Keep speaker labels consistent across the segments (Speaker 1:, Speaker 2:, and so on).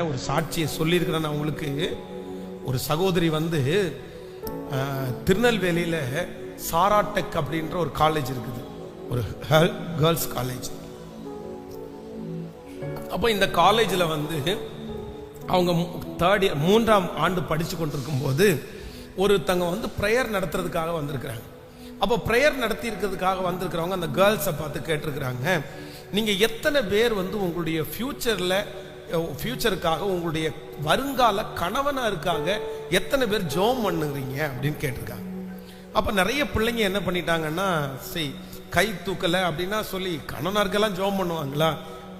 Speaker 1: ஒரு சாட்சியை சொல்லியிருக்கிறேன் நான் உங்களுக்கு. ஒரு சகோதரி வந்து திருநெல்வேலியில் சாராடெக் அப்படின்ற ஒரு காலேஜ் இருக்குது, ஒரு கேர்ள்ஸ் காலேஜ். அப்போ இந்த காலேஜில் வந்து அவங்க மூன்றாம் ஆண்டு படித்து கொண்டிருக்கும் போது ஒருத்தங்க வந்து ப்ரேயர் நடத்துறதுக்காக வந்திருக்கிறாங்க. அப்போ ப்ரேயர் நடத்தி இருக்கிறதுக்காக வந்திருக்கிறவங்க அந்த கேர்ள்ஸை பார்த்து கேட்டிருக்கிறாங்க, நீங்கள் எத்தனை பேர் வந்து உங்களுடைய ஃபியூச்சருக்காக உங்களுடைய வருங்கால கணவனருக்காக எத்தனை பேர் ஜெபம் பண்ணுறீங்க அப்படின்னு கேட்டிருக்காங்க. அப்போ நிறைய பிள்ளைங்க என்ன பண்ணிட்டாங்கன்னா, சரி கை தூக்கலை அப்படின்னா சொல்லி கணவனருக்கெல்லாம் ஜெபம் பண்ணுவாங்களா?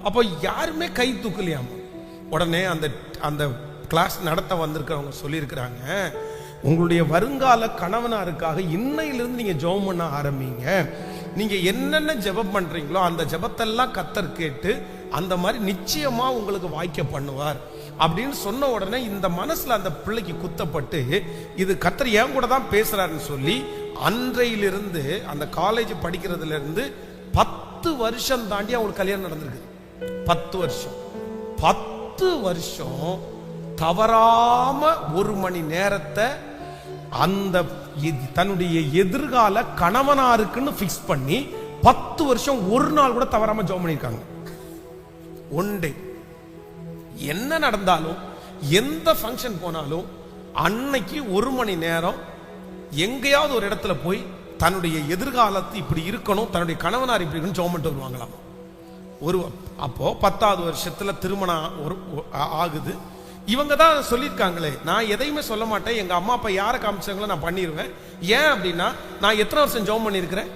Speaker 1: அப்போ யாருமே கை தூக்கலையாமா. உடனே அந்த கிளாஸ் நடத்த வந்திருக்கிறவங்க சொல்லியிருக்கிறாங்க, உங்களுடைய வருங்கால கணவனாருக்காக இன்னையிலிருந்து நீங்க ஜெபம் பண்ண ஆரம்பிங்க. நீங்க என்னென்ன ஜெபம் பண்றீங்களோ அந்த ஜெபத்தெல்லாம் கர்த்தர் கேட்டு அந்த மாதிரி நிச்சயமா உங்களுக்கு வாய்க்க பண்ணுவார் அப்படின்னு சொன்ன உடனே இந்த மனசுல அந்த பிள்ளைக்கு குத்தப்பட்டு, இது கர்த்தர் ஏன் கூட தான் பேசுறாருன்னு சொல்லி அன்றையிலிருந்து அந்த காலேஜ் படிக்கிறதுல இருந்து 10 வருஷம் தாண்டி அவங்களுக்கு கல்யாணம் நடந்திருக்கு. 10 வருஷம் தவறாம 1 மணி நேரத்தை அந்த தன்னுடைய எதிர்கால கணவனாருக்குன்னு பிக்ஸ் பண்ணி 10 வருஷம் ஒரு நாள் கூட தவறாம ஜெபம் பண்ணிருக்காங்க. ஒன்டே என்ன நடந்தாலும் எந்த ஃபங்க்ஷன் போனாலும் அன்னைக்கு 1 மணி நேரம் எங்கேயாவது ஒரு இடத்துல போய் தன்னுடைய எதிர்காலத்து இப்படி இருக்கணும், தன்னுடைய கணவனார் இப்படி இருக்கணும் ஜெபம் பண்ணிட்டு வருவாங்களாம். அப்போ 10வது வருஷத்துல திருமணம் ஆகுது. இவங்க தான் சொல்லியிருக்காங்களே, நான் எதையுமே சொல்ல மாட்டேன், எங்க அம்மா அப்பா யாரை காமிச்சாங்களோ நான் பண்ணிடுவேன். ஏன் அப்படின்னா நான் எத்தனை வருஷம் ஜெபம் பண்ணியிருக்கிறேன்?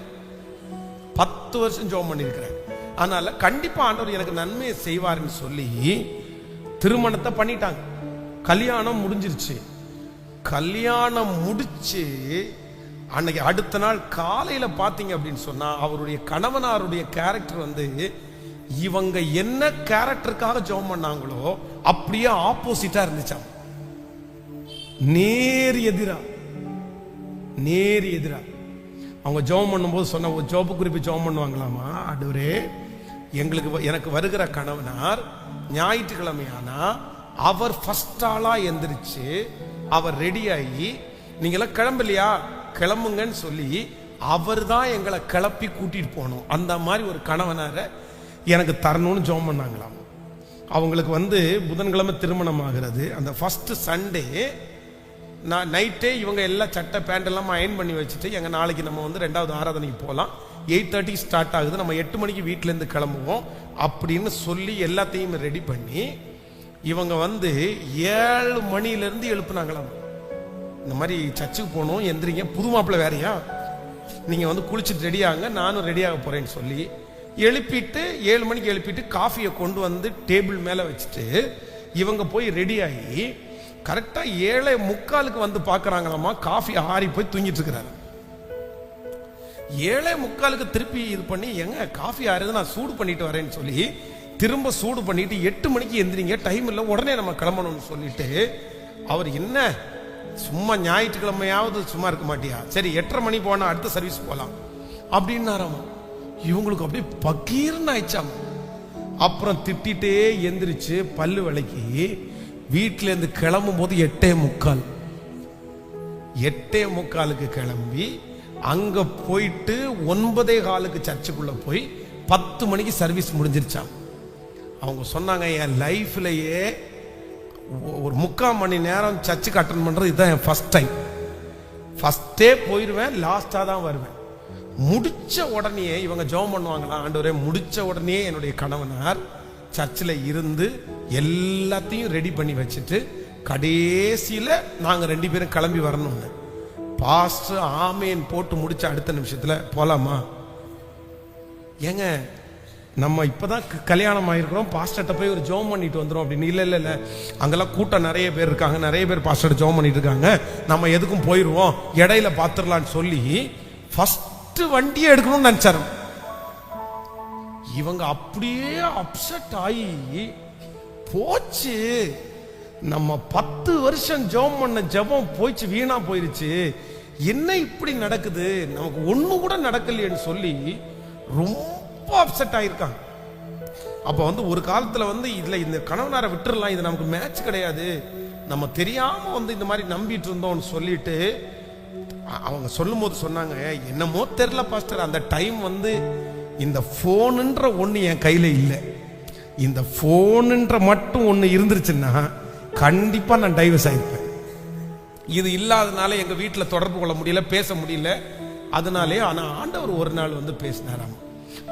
Speaker 1: 10 வருஷம் ஜெபம் பண்ணியிருக்கிறேன். அதனால கண்டிப்பா ஆண்டவர் எனக்கு நன்மையை செய்வார்னு சொல்லி திருமணத்தை பண்ணிட்டாங்க. கல்யாணம் முடிஞ்சிருச்சு. கல்யாணம் முடிச்சு அன்னைக்கு அடுத்த நாள் காலையில பாத்தீங்க அப்படின்னு சொன்னா அவருடைய கணவனாருடைய கேரக்டர் வந்து இவங்க என்ன கேரக்டருக்காக ஜெபம் பண்ணாங்களோ அப்படியே ஆப்போசிட்டா இருந்துச்சாம். நேர் எதிரா அவங்க ஜெபம் பண்ணும்போது சொன்ன ஒரு ஜெப குறிப்பு ஜெபம் பண்ணுவாங்களாமா, ஆண்டவரே எனக்கு வருகிற கணவனார் ஞாயிற்றுக்கிழமையானா அவர் ஃபர்ஸ்ட் ஆளா எந்திரிச்சு அவர் ரெடி ஆகி நீங்களாம் கிளம்பலையா கிளம்புங்கன்னு சொல்லி அவர் தான் எங்களை கிளப்பி கூட்டிட்டு போகணும். அந்த மாதிரி ஒரு கணவனார எனக்கு தரணும்னு ஜெபம் பண்ணாங்களாம். அவங்களுக்கு வந்து புதன்கிழமை திருமணம் ஆகிறது. அந்த ஃபர்ஸ்ட் சண்டே நான் நைட்டே இவங்க எல்லாம் சட்டை பேண்ட் எல்லாம் அயன் பண்ணி வச்சுட்டு எங்க நாளைக்கு நம்ம வந்து 2வது ஆராதனைக்கு போகலாம், 8:30 ஸ்டார்ட் ஆகுது, நம்ம 8 மணிக்கு வீட்டிலேருந்து கிளம்புவோம் அப்படின்னு சொல்லி எல்லாத்தையும் ரெடி பண்ணி இவங்க வந்து 7 மணிலேருந்து எழுப்புனாங்களாம். இந்த மாதிரி சர்ச்சுக்கு போகணும், எந்திரிங்க, புது மாப்பிள்ளை வேறையா, நீங்க வந்து குளிச்சுட்டு ரெடியாங்க, நானும் ரெடியாக போறேன்னு சொல்லி எழுப்பிட்டு 7 மணிக்கு எழுப்பிட்டு காஃபியை கொண்டு வந்து டேபிள் மேல வச்சுட்டு இவங்க போய் ரெடி ஆகி கரெக்டா 7:45 வந்து பாக்குறாங்களாமா, காஃபி ஆறி போய் தூங்கிட்டு இருக்கிறாரு. 7:45 திருப்பி இது பண்ணி எங்க காஃபி ஆறுது நான் சூடு பண்ணிட்டு வரேன்னு சொல்லி திரும்ப சூடு பண்ணிட்டு 8 மணிக்கு எந்திரிங்க, டைம் இல்லை, உடனே நம்ம கிளம்பணும்னு சொல்லிட்டு அவர் என்ன சும்மா ஞாயிற்றுக்கிழமையாவது சும்மா இருக்க மாட்டியா, சரி 8:30 மணி போனா அடுத்த சர்வீஸ் போலாம் அப்படின்னாராமா. இவங்களுக்கு அப்படியே பகீர்னு ஆயிடுச்சாம். அப்புறம் திட்டிட்டே எந்திரிச்சு பல்லு விளக்கி வீட்டில இருந்து கிளம்பும் போது 8:45 கிளம்பி அங்க போயிட்டு 9:15 சர்ச்சுக்குள்ள போய் 10 மணிக்கு சர்வீஸ் முடிஞ்சிருச்சாம். அவங்க சொன்னாங்க, என் லைஃப்லயே ஒரு 3/4 மணி நேரம் சர்ச்சுக்கு அட்டன் பண்றது இதுதான் என் ஃபர்ஸ்ட் டைம். ஃபர்ஸ்டே போயிடுவேன், லாஸ்டா தான் வருவேன். முடிச்ச உடனே இவங்க ஜெபம் பண்ணுவாங்களா, ஆண்டவரே முடிச்ச உடனே என்னுடைய கணவனார் சர்ச்சில் இருந்து எல்லாத்தையும் ரெடி பண்ணி வச்சுட்டு கடைசியில நாங்க 2 பேரும் கிளம்பி வரணும்னு பாஸ்டர் ஆமேன் போட்டு முடிச்ச அடுத்த நிமிஷத்துல போலாமா. ஏங்க நம்ம இப்பதான் கல்யாணம் ஆயிருக்கிறோம், பாஸ்டர்ட்ட போய் ஒரு ஜெபம் பண்ணிட்டு வந்துடும் அப்படின்னு. இல்ல அங்கெல்லாம் கூட்டம் நிறைய பேர் இருக்காங்க, நிறைய பேர் பாஸ்டர் ஜெபம் பண்ணிட்டு இருக்காங்க, நம்ம எதுக்கும் போயிருவோம், இடையில பாத்துடலான்னு சொல்லி ஃபர்ஸ்ட் வண்டியை எடுக்கணும்னு நினைச்சாரு. இவங்க அப்படியே அப்செட் ஆகி போச்சு, நம்ம 10 வருஷம் ஜெபம் பண்ண ஜெபம் போயிச்சு, வீணா போயிருச்சு, என்ன இப்படி நடக்குது, நமக்கு ஒண்ணு கூட நடக்கலையேன்னு சொல்லி ரொம்ப அப்செட் ஆயிருக்காங்க. அப்போ வந்து ஒரு காலத்துல வந்து இதுல இந்த கணவனாரை விட்டுறலாம், இது நமக்கு மேட்ச் கிடையாது, நம்ம தெரியாம வந்து இந்த மாதிரி நம்பிட்டு இருந்தோம்னு சொல்லிட்டு அவங்க சொல்லும் போது சொன்னாங்க, என்னமோ தெரியல பாஸ்டர், அந்த டைம் வந்து இந்த போனுன்ற ஒண்ணு என் கையில இல்லை, இந்த போனுன்ற மட்டும் ஒண்ணு இருந்துருச்சுன்னா கண்டிப்பா நான் டைவர்ஸ் ஆயிருப்பேன். இது இல்லாதனால எங்க வீட்டுல தொடர்பு கொள்ள முடியல, பேச முடியல, அதனாலே. ஆனா ஆண்டவர் ஒரு நாள் வந்து பேசினாராம்.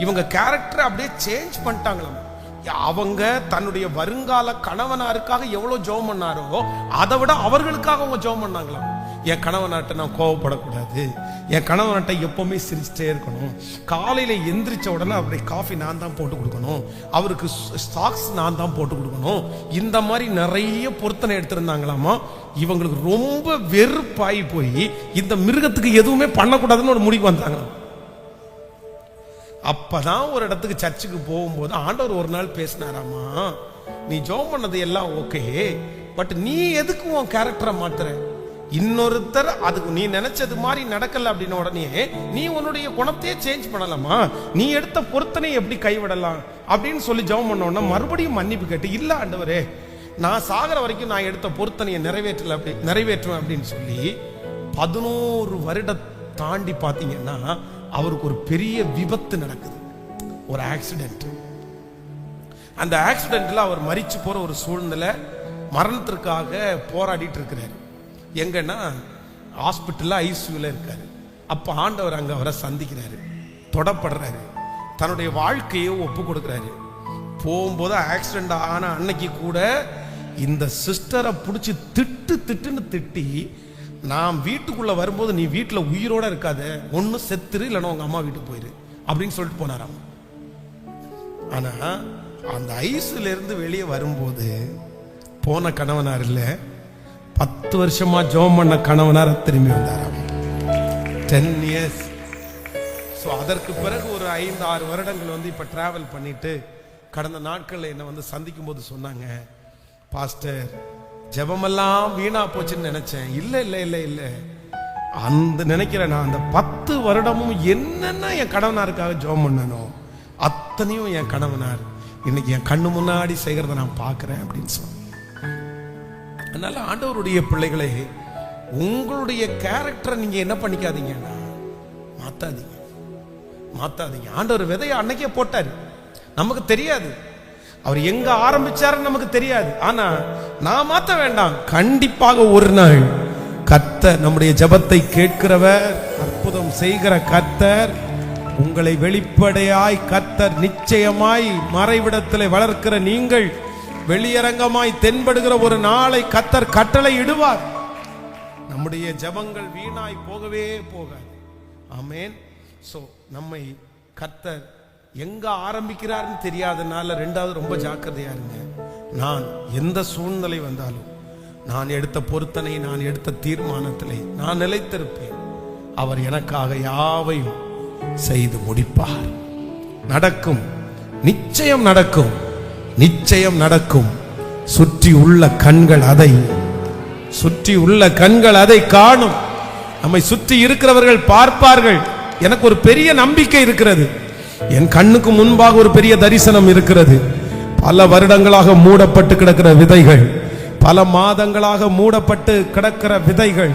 Speaker 1: இவங்க கேரக்டர் அப்படியே சேஞ்ச் பண்ணிட்டாங்களாம். அவங்க தன்னுடைய வருங்கால கணவனாருக்காக எவ்வளவு ஜெபம் பண்ணாரோ அதை விட அவர்களுக்காக அவங்க ஜெபம் பண்ணாங்களாம். என் கணவனாட்ட நான் கோவப்படக்கூடாது, என் கணவனாட்ட எப்பவுமே சிரிச்சுட்டே இருக்கணும், காலையில எந்திரிச்ச உடனே அப்படி காஃபி நான் தான் போட்டு கொடுக்கணும், அவருக்கு ஸ்டாக்ஸ் நான் தான் போட்டு கொடுக்கணும், இந்த மாதிரி நிறைய பொருத்தனை எடுத்திருந்தாங்களாமா. இவங்களுக்கு ரொம்ப வெறுப்பாகி போய் இந்த மிருகத்துக்கு எதுவுமே பண்ணக்கூடாதுன்னு ஒரு முடிவு வந்தாங்களாம். அப்பதான் ஒரு இடத்துக்கு சர்ச்சுக்கு போகும்போது ஆண்டவர் ஒரு நாள் பேசினாராமா, நீ ஜெபம் பண்ணது எல்லாம் ஓகே, பட் நீ எதுக்கு உன் கேரக்டரை மாத்துற? இன்னொருத்தர் அதுக்கு நீ நினைச்சது மாதிரி நடக்கல அப்படின்ன உடனே நீ உன்னுடைய குணத்தையே சேஞ்ச் பண்ணலாமா, நீ எடுத்த பொருத்தனை எப்படி கைவிடலாம் அப்படின்னு சொல்லி ஜெபம் பண்ணோம்னா மறுபடியும் மன்னிப்பு கேட்டு, இல்ல ஆண்டவரே நான் சாகர வரைக்கும் நான் எடுத்த பொருத்தனையை நிறைவேற்றுவேன் அப்படின்னு சொல்லி 11 வருடம் தாண்டி பாத்தீங்கன்னா அவருக்கு ஒரு பெரிய விபத்து நடக்குது, ஒரு ஆக்சிடென்ட். அந்த ஆக்சிடென்ட்ல அவர் மரிச்சு போற ஒரு சூழ்நிலை, மரணத்திற்காக போராடிட்டு இருக்கிறாரு. எங்கன்னா ஹாஸ்பிட்டல்ல ஐசியூல இருக்காரு. அப்ப ஆண்டவர் அங்க அவரை சந்திக்கிறாரு, தொடப்படுறாரு, தன்னுடைய வாழ்க்கையை ஒப்பு கொடுக்கிறாரு. போகும்போது ஆக்சிடென்ட் ஆன அன்னைக்கு கூட இந்த சிஸ்டரை பிடிச்சி திட்டுன்னு திட்டி, நான் வீட்டுக்குள்ள வரும்போது நீ வீட்டுல உயிரோட இருக்காத, ஒண்ணு செத்துரு இல்லைன்னா உங்க அம்மா வீட்டுக்கு போயிரு அப்படின்னு சொல்லிட்டு போனாராம். ஆனா அந்த ஐஸ்ல இருந்து வெளியே வரும்போது போன கணவனார் இல்ல, 10 வருஷமா ஜெபம் பண்ண கணவனார் திரும்பி வந்தாராம். 10 years. ஸோ அதற்கு பிறகு ஒரு 5-6 வருடங்கள் வந்து இப்ப டிராவல் பண்ணிட்டு கடந்த நாட்கள்ல என்ன வந்து சந்திக்கும் போது சொன்னாங்க, பாஸ்டர் ஜெபமெல்லாம் வீணா போச்சுன்னு நினைச்சேன். இல்ல இல்ல இல்ல இல்ல, அந்த நினைக்கிறேன் நான் அந்த 10 வருடமும் என்னென்ன என் கணவனாருக்காக ஜெபம் பண்ணனோ அத்தனையும் என் கணவனார் இன்னைக்கு என் கண்ணு முன்னாடி செய்கிறத நான் பார்க்கிறேன் அப்படின்னு சொன்னேன். அதனால ஆண்டவருடைய பிள்ளைகளே, உங்களுடைய கேரக்டரை நீங்க என்ன பண்ணிக்காதீங்கன்னா மாத்தாதீங்க. ஆண்டவர் விதையை அன்னைக்கே போட்டாரு, நமக்கு தெரியாது அவர் எங்க ஆரம்பிச்சாருன்னு நமக்கு தெரியாது. ஆனா நான் மாத்த வேண்டாம், கண்டிப்பாக ஒரு நாள் கர்த்தர் நம்முடைய ஜெபத்தை கேட்கிறவர், அற்புதம் செய்கிற கர்த்தர், உங்களை வெளிப்படையாய் கர்த்தர் நிச்சயமாய் மறைவிடத்தில் வளர்க்கிற நீங்கள் வெளியரங்கமாய் தென்படுகிற ஒரு நாளை கர்த்தர் கட்டளை இடுவார். நம்முடைய ஜெபங்கள் வீணாய் போகவே போகாது. ஆமென். சோ நம்மை கர்த்தர் எங்க ஆரம்பிக்கிறார்னு தெரியாதனால ரெண்டாவது ரொம்ப ஜாக்கிரதையா இருங்க. நான் எந்த சூழ்நிலை வந்தாலும் நான் எடுத்த பொருத்தனை, நான் எடுத்த தீர்மானத்திலே நான் நிலைத்திருப்பேன். அவர் எனக்காக யாவையும் செய்து முடிப்பார். நடக்கும், நிச்சயம் நடக்கும், நிச்சயம் நடக்கும். சுற்றி உள்ள கண்கள் அதை காணும். நம்மை சுற்றி இருக்கிறவர்கள் பார்ப்பார்கள். எனக்கு ஒரு பெரிய நம்பிக்கை இருக்கிறது, என் கண்ணுக்கு முன்பாக ஒரு பெரிய தரிசனம் இருக்கிறது. பல வருடங்களாக மூடப்பட்டு கிடக்கிற விதைகள், பல மாதங்களாக மூடப்பட்டு கிடக்கிற விதைகள்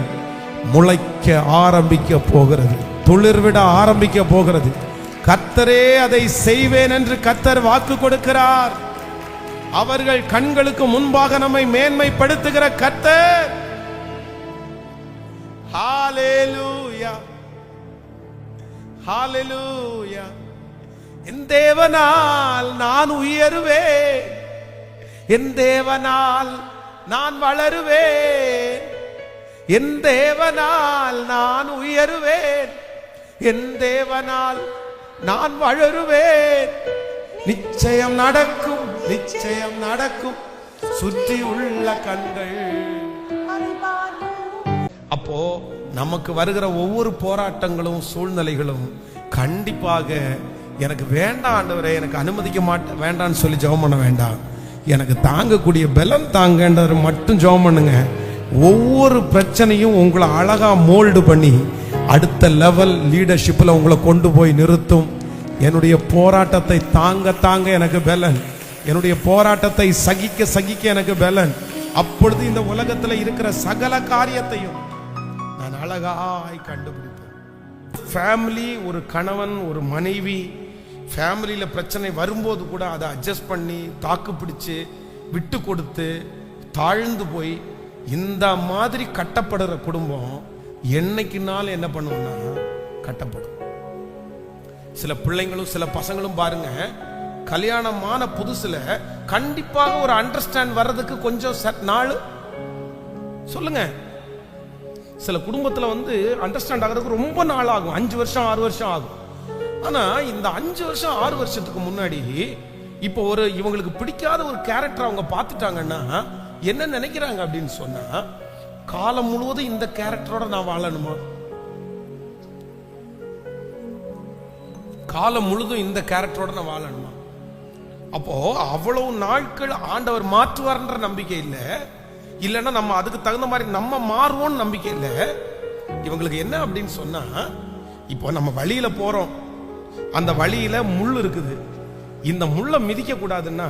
Speaker 1: முளைக்க ஆரம்பிக்க போகிறது, துளிர்விட ஆரம்பிக்க போகிறது. கர்த்தரே அதை செய்வேன் என்று கர்த்தர் வாக்கு கொடுக்கிறார். அவர்கள் கண்களுக்கு முன்பாக நம்மை மேன்மைப்படுத்துகிற கர்த்தர். ஹalleluya, ஹalleluya. என் தேவனால் நான் உயருவேன், என் தேவனால் நான் வளருவேன், என் தேவனால் நான் உயருவேன், என் தேவனால் நான் வளருவேன். நிச்சயம் நடக்கும், நிச்சயம் நடக்கும். சுற்றி உள்ள கண்கள். அப்போ நமக்கு வருகிற ஒவ்வொரு போராட்டங்களும் சூழ்நிலைகளும் கண்டிப்பாக எனக்கு வேண்டாம் ஆண்டவரே, எனக்கு அனுமதிக்க வேண்டாம்னு சொல்லி ஜெபம் பண்ண வேண்டாம். எனக்கு தாங்கக்கூடிய பலம் தாங்கன்றதை மட்டும் ஜெபம் பண்ணுங்க. ஒவ்வொரு பிரச்சனையும் உங்களை அழகா மோல்டு பண்ணி அடுத்த லெவல் லீடர்ஷிப்ல உங்களை கொண்டு போய் நிறுத்தும். என்னுடைய போராட்டத்தை தாங்க எனக்கு பலன் என்னுடைய போராட்டத்தை சகிக்க சகிக்க எனக்கு பலன். அப்பொழுது இந்த உலகத்துல இருக்கிற சகல காரியத்தையும் நான் அழகாய் கண்டுபிடிப்பேன். ஃபேமிலி, ஒரு கணவன் ஒரு மனைவி, ஃபேமிலியில பிரச்சனை வரும்போது கூட அதை அட்ஜஸ்ட் பண்ணி தாக்கு பிடிச்சு விட்டு கொடுத்து தாழ்ந்து போய் இந்த மாதிரி கட்டப்படுற குடும்பம் என்னைக்குனாலும் என்ன பண்ணுவோம்னா கட்டப்படும். சில பிள்ளைங்களும் சில பசங்களும் பாருங்க, கல்யாணமான புதுசுல கண்டிப்பாக ஒரு அண்டர்ஸ்டாண்ட் வர்றதுக்கு கொஞ்சம் நாள் சொல்லுங்க. சில குடும்பத்துல அண்டர்ஸ்டாண்ட் ஆகிறதுக்கு ரொம்ப நாள் ஆகும், 5 வருஷம் 6 வருஷம் ஆகும். ஆனா இந்த 5 வருஷம் 6 வருஷத்துக்கு முன்னாடி இப்போ இவங்களுக்கு பிடிக்காத ஒரு கேரக்டர் அவங்க பார்த்துட்டாங்கன்னா என்ன நினைக்கிறாங்க அப்படின்னு சொன்னா, காலம் முழுவதும் இந்த கேரக்டரோட நான் வாழணுமா, காலம் முழுதும் இந்த கேரக்டரோட நான் வாழணுமா? அப்போ அவ்வளவு நாட்கள் ஆண்டவர் மாற்றுவார்ன்ற நம்பிக்கை இல்லை, இல்லைன்னா நம்ம அதுக்கு தகுந்த மாதிரி நம்ம மாறுவோம்னு நம்பிக்கை இல்லை. இவங்களுக்கு என்ன அப்படின்னு சொன்னா, இப்போ நம்ம வழியில போறோம், அந்த வழியில முள் இருக்குது, இந்த முள்ளை மிதிக்க கூடாதுன்னா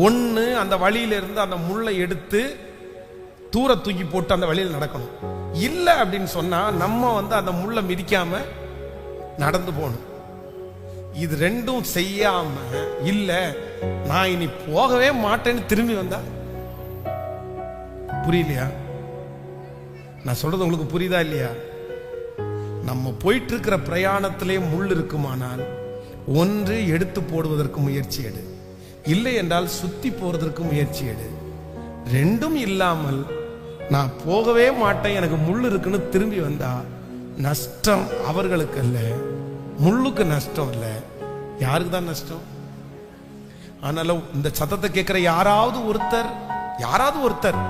Speaker 1: ஒண்ணு அந்த வழியில இருந்து அந்த முள்ளை எடுத்து தூர தூக்கி போட்டு அந்த வழியில் நடக்கணும். இல்லை அப்படின்னு சொன்னா நம்ம அந்த முள்ளை மிதிக்காம நடந்து போகணும். இது ரெண்டும் செய்யாம இல்ல நான் இனி போகவே மாட்டேன்னு திரும்பி வந்தா புரியலையா? நான் சொல்றது உங்களுக்கு புரியுதா இல்லையா? நம்ம போயிட்டு இருக்கிற பிரயாணத்திலே முள் இருக்குமானால் ஒன்று எடுத்து போடுவதற்கு முயற்சி எடு, இல்லை என்றால் சுத்தி போறதற்கு முயற்சி எடு. ரெண்டும் இல்லாமல் நான் போகவே மாட்டேன் எனக்கு முள் இருக்குன்னு திரும்பி வந்தா நஷ்டம் அவர்களுக்கு அல்ல, முள்ளுக்கு நஷ்டம் இல்ல, யாருக்கு தான் நஷ்டம்? அதனால இந்த சத்தத்தை கேட்கிற யாராவது ஒருத்தர்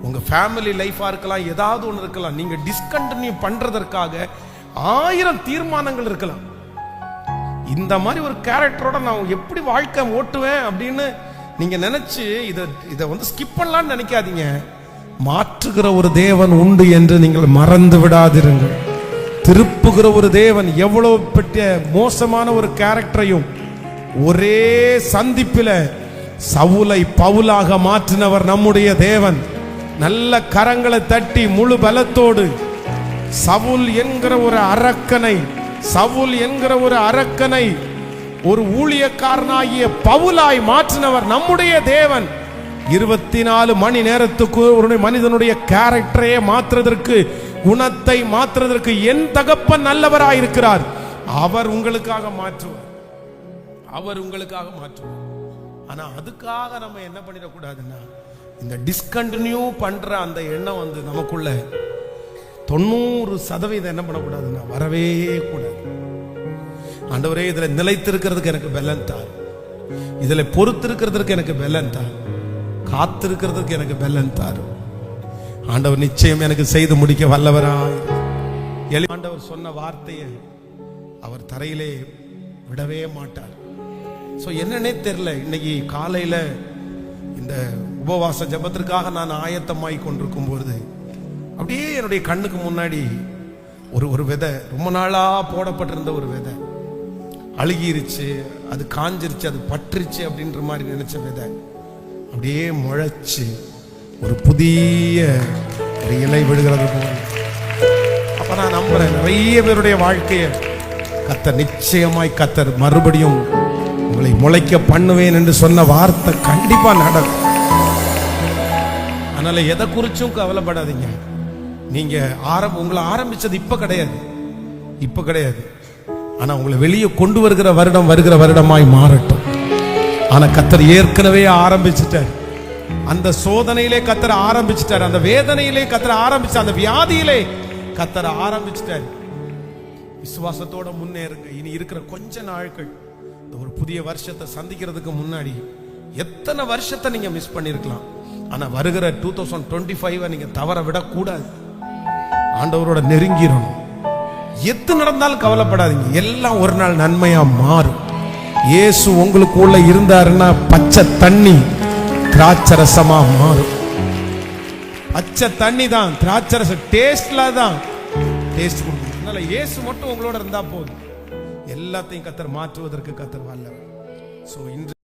Speaker 1: உங்க ஃபேமிலி லைஃபா இருக்கலாம், ஏதாவது ஒன்று இருக்கலாம், நீங்க டிஸ்கண்டினியூ பண்றதற்கு 1000 தீர்மானங்கள் இருக்கலாம். இந்த மாதிரி ஒரு கேரக்டரோட நான் எப்படி வாழ்க்கை ஓட்டுவேன் அப்படின்னு நீங்க நினைச்சு இதை ஸ்கிப் பண்ணலாம்னு நினைக்காதீங்க. மாற்றுகிற ஒரு தேவன் உண்டு என்று நீங்கள் மறந்து விடாதிருங்கள். திருப்புகிற ஒரு தேவன், எவ்வளவு பெரிய மோசமான ஒரு கேரக்டரையும் ஒரே சந்திப்பில சவுலை பவுலாக மாற்றினவர் நம்முடைய தேவன். நல்ல கரங்களை தட்டி முழு பலத்தோடு சவுல் என்கிற ஒரு அரக்கனை ஒரு ஊழியக்காரனாகிய பவுலாய் மாற்றினவர் நம்முடைய தேவன். 24 மணி நேரத்துக்கு ஒரு மனிதனுடைய கேரக்டரையே மாற்றுவதற்கு, குணத்தை மாற்றுவதற்கு என் தகப்பன் நல்லவராயிருக்கிறார். அவர் உங்களுக்காக மாற்றுவார். ஆனா அதுக்காக நம்ம என்ன பண்ணிடக்கூடாதுன்னா, இந்த டிஸ்கண்டினியூ பண்ற அந்த எண்ணம் நமக்குள்ள 90% என்ன பண்ணக்கூடாதுன்னா வரவே கூடாது. ஆண்டவரே, இதுல நிலைத்திருக்கிறதுக்கு எனக்கு பலன் தார், இதுல பொறுத்திருக்கிறதுக்கு எனக்கு பலன் தார், காத்திருக்கிறதுக்கு எனக்கு பலன் தார். ஆண்டவர் நிச்சயம் எனக்கு செய்து முடிக்க வல்லவராய். ஆண்டவர் சொன்ன வார்த்தையை அவர் தரையிலே விடவே மாட்டார். என்னன்னே தெரியல, இன்னைக்கு காலையில இந்த உபவாச ஜபத்திற்காக நான் ஆயத்தமாய் கொண்டிருக்கும் போது அப்படியே என்னுடைய கண்ணுக்கு முன்னாடி ஒரு விதை, ரொம்ப நாளா போடப்பட்டிருந்த ஒரு விதை அழுகிருச்சு, அது காஞ்சிருச்சு, அது பற்றுச்சு அப்படின்ற மாதிரி நினைச்ச விதை அப்படியே முளைச்சு ஒரு புதிய ஒரு இலை விடுகிறது போல. அப்ப நான் நம்புறேன், நிறைய பேருடைய வாழ்க்கையை கர்த்தர் மறுபடியும் உங்களை முளைக்க பண்ணுவேன் என்று சொன்ன வார்த்தை கண்டிப்பா நடக்கும். அதனால எதை குறிச்சும் கவலைப்படாதீங்க. நீங்க உங்களை ஆரம்பிச்சது இப்ப கிடையாது. ஆனா உங்களை வெளியே கொண்டு வருகிற வருடமாய் மாறட்டும். ஆனா கர்த்தர் ஏற்கனவே ஆரம்பிச்சிட்டார். அந்த சோதனையிலே கர்த்தர் ஆரம்பிச்சிட்டார், அந்த வேதனையிலே கர்த்தர் ஆரம்பிச்சார், அந்த வியாதியிலே கர்த்தர் ஆரம்பிச்சிட்டார். விசுவாசத்தோட முன்னேறுங்க. இனி இருக்கிற கொஞ்ச நாட்கள் ஒரு புதிய வருஷத்தை சந்திக்கிறதுக்கு முன்னாடி எத்தனை வருஷத்தை நீங்க மிஸ் பண்ணிருக்கலாம். ஆனா வருகிற 2025 நீங்க தவற விடக்கூடாது. ஆண்டவரோட நெருங்கிடணும். எது நடந்தாலும் கவலைப்படாதீங்க, எல்லாம் ஒரு நாள் நன்மையா மாறும். இயேசு உங்களுக்குள்ள இருந்தாருன்னா பச்சை தண்ணி திராட்சரசமா மாறும். பச்சை தண்ணி தான் திராட்சரசம், டேஸ்ட்ல தான் டேஸ்ட் கொடுக்கும். அதனால இயேசு மட்டும் உங்களோட இருந்தா போதும், எல்லாத்தையும் கர்த்தர் மாற்றுவதற்கு கர்த்தர் வல்லவர். இன்று